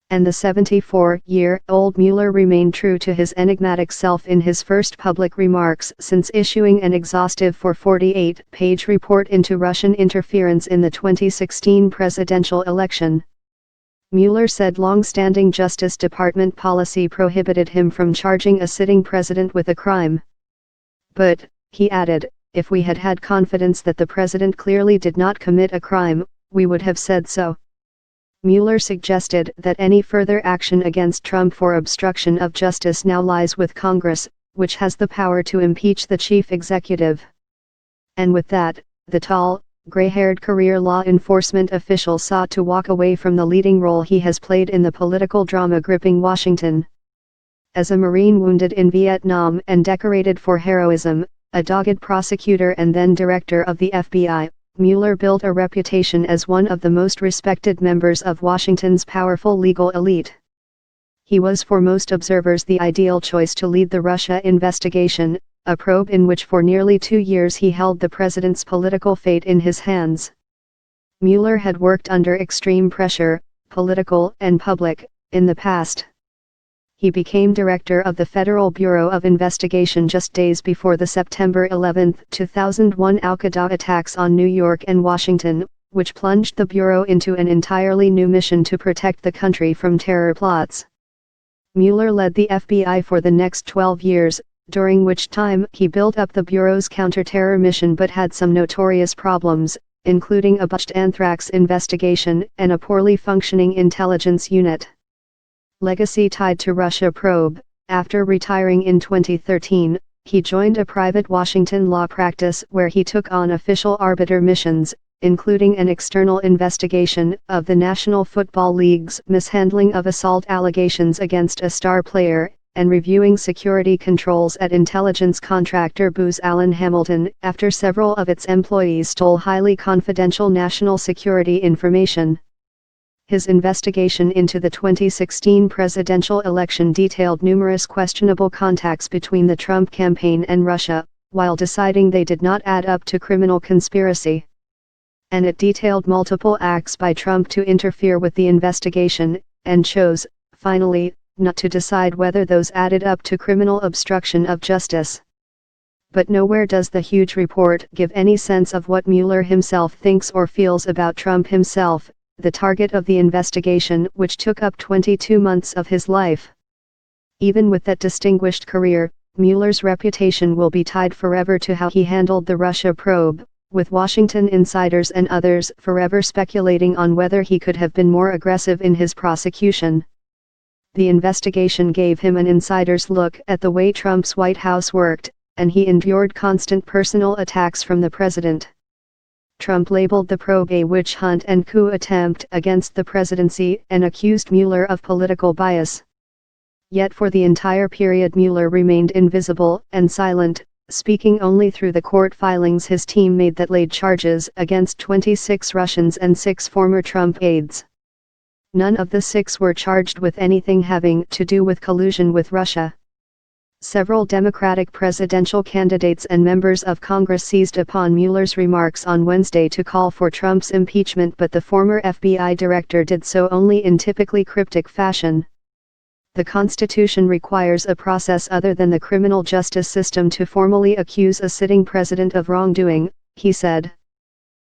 and the 74-year-old Mueller remained true to his enigmatic self in his first public remarks since issuing an exhaustive 448-page report into Russian interference in the 2016 presidential election. Mueller said long-standing Justice Department policy prohibited him from charging a sitting president with a crime. But, he added, if we had had confidence that the president clearly did not commit a crime, we would have said so. Mueller suggested that any further action against Trump for obstruction of justice now lies with Congress, which has the power to impeach the chief executive. And with that, the tall, gray-haired career law enforcement official sought to walk away from the leading role he has played in the political drama gripping Washington. As a Marine wounded in Vietnam and decorated for heroism, a dogged prosecutor and then director of the FBI, Mueller built a reputation as one of the most respected members of Washington's powerful legal elite. He was for most observers the ideal choice to lead the Russia investigation, a probe in which for nearly 2 years he held the president's political fate in his hands. Mueller had worked under extreme pressure, political and public, in the past. He became director of the Federal Bureau of Investigation just days before the September 11, 2001 Al-Qaeda attacks on New York and Washington, which plunged the Bureau into an entirely new mission to protect the country from terror plots. Mueller led the FBI for the next 12 years, during which time he built up the Bureau's counter-terror mission but had some notorious problems, including a botched anthrax investigation and a poorly functioning intelligence unit. Legacy tied to Russia probe. After retiring in 2013, he joined a private Washington law practice where he took on official arbiter missions, including an external investigation of the National Football League's mishandling of assault allegations against a star player, and reviewing security controls at intelligence contractor Booz Allen Hamilton after several of its employees stole highly confidential national security information. His investigation into the 2016 presidential election detailed numerous questionable contacts between the Trump campaign and Russia, while deciding they did not add up to criminal conspiracy. And it detailed multiple acts by Trump to interfere with the investigation, and chose, finally, not to decide whether those added up to criminal obstruction of justice. But nowhere does the huge report give any sense of what Mueller himself thinks or feels about Trump himself, the target of the investigation which took up 22 months of his life. Even with that distinguished career, Mueller's reputation will be tied forever to how he handled the Russia probe, with Washington insiders and others forever speculating on whether he could have been more aggressive in his prosecution. The investigation gave him an insider's look at the way Trump's White House worked, and he endured constant personal attacks from the president. Trump labeled the probe a witch hunt and coup attempt against the presidency and accused Mueller of political bias. Yet for the entire period Mueller remained invisible and silent, speaking only through the court filings his team made that laid charges against 26 Russians and 6 former Trump aides. None of the 6 were charged with anything having to do with collusion with Russia. Several Democratic presidential candidates and members of Congress seized upon Mueller's remarks on Wednesday to call for Trump's impeachment, but the former FBI director did so only in typically cryptic fashion. The Constitution requires a process other than the criminal justice system to formally accuse a sitting president of wrongdoing, he said.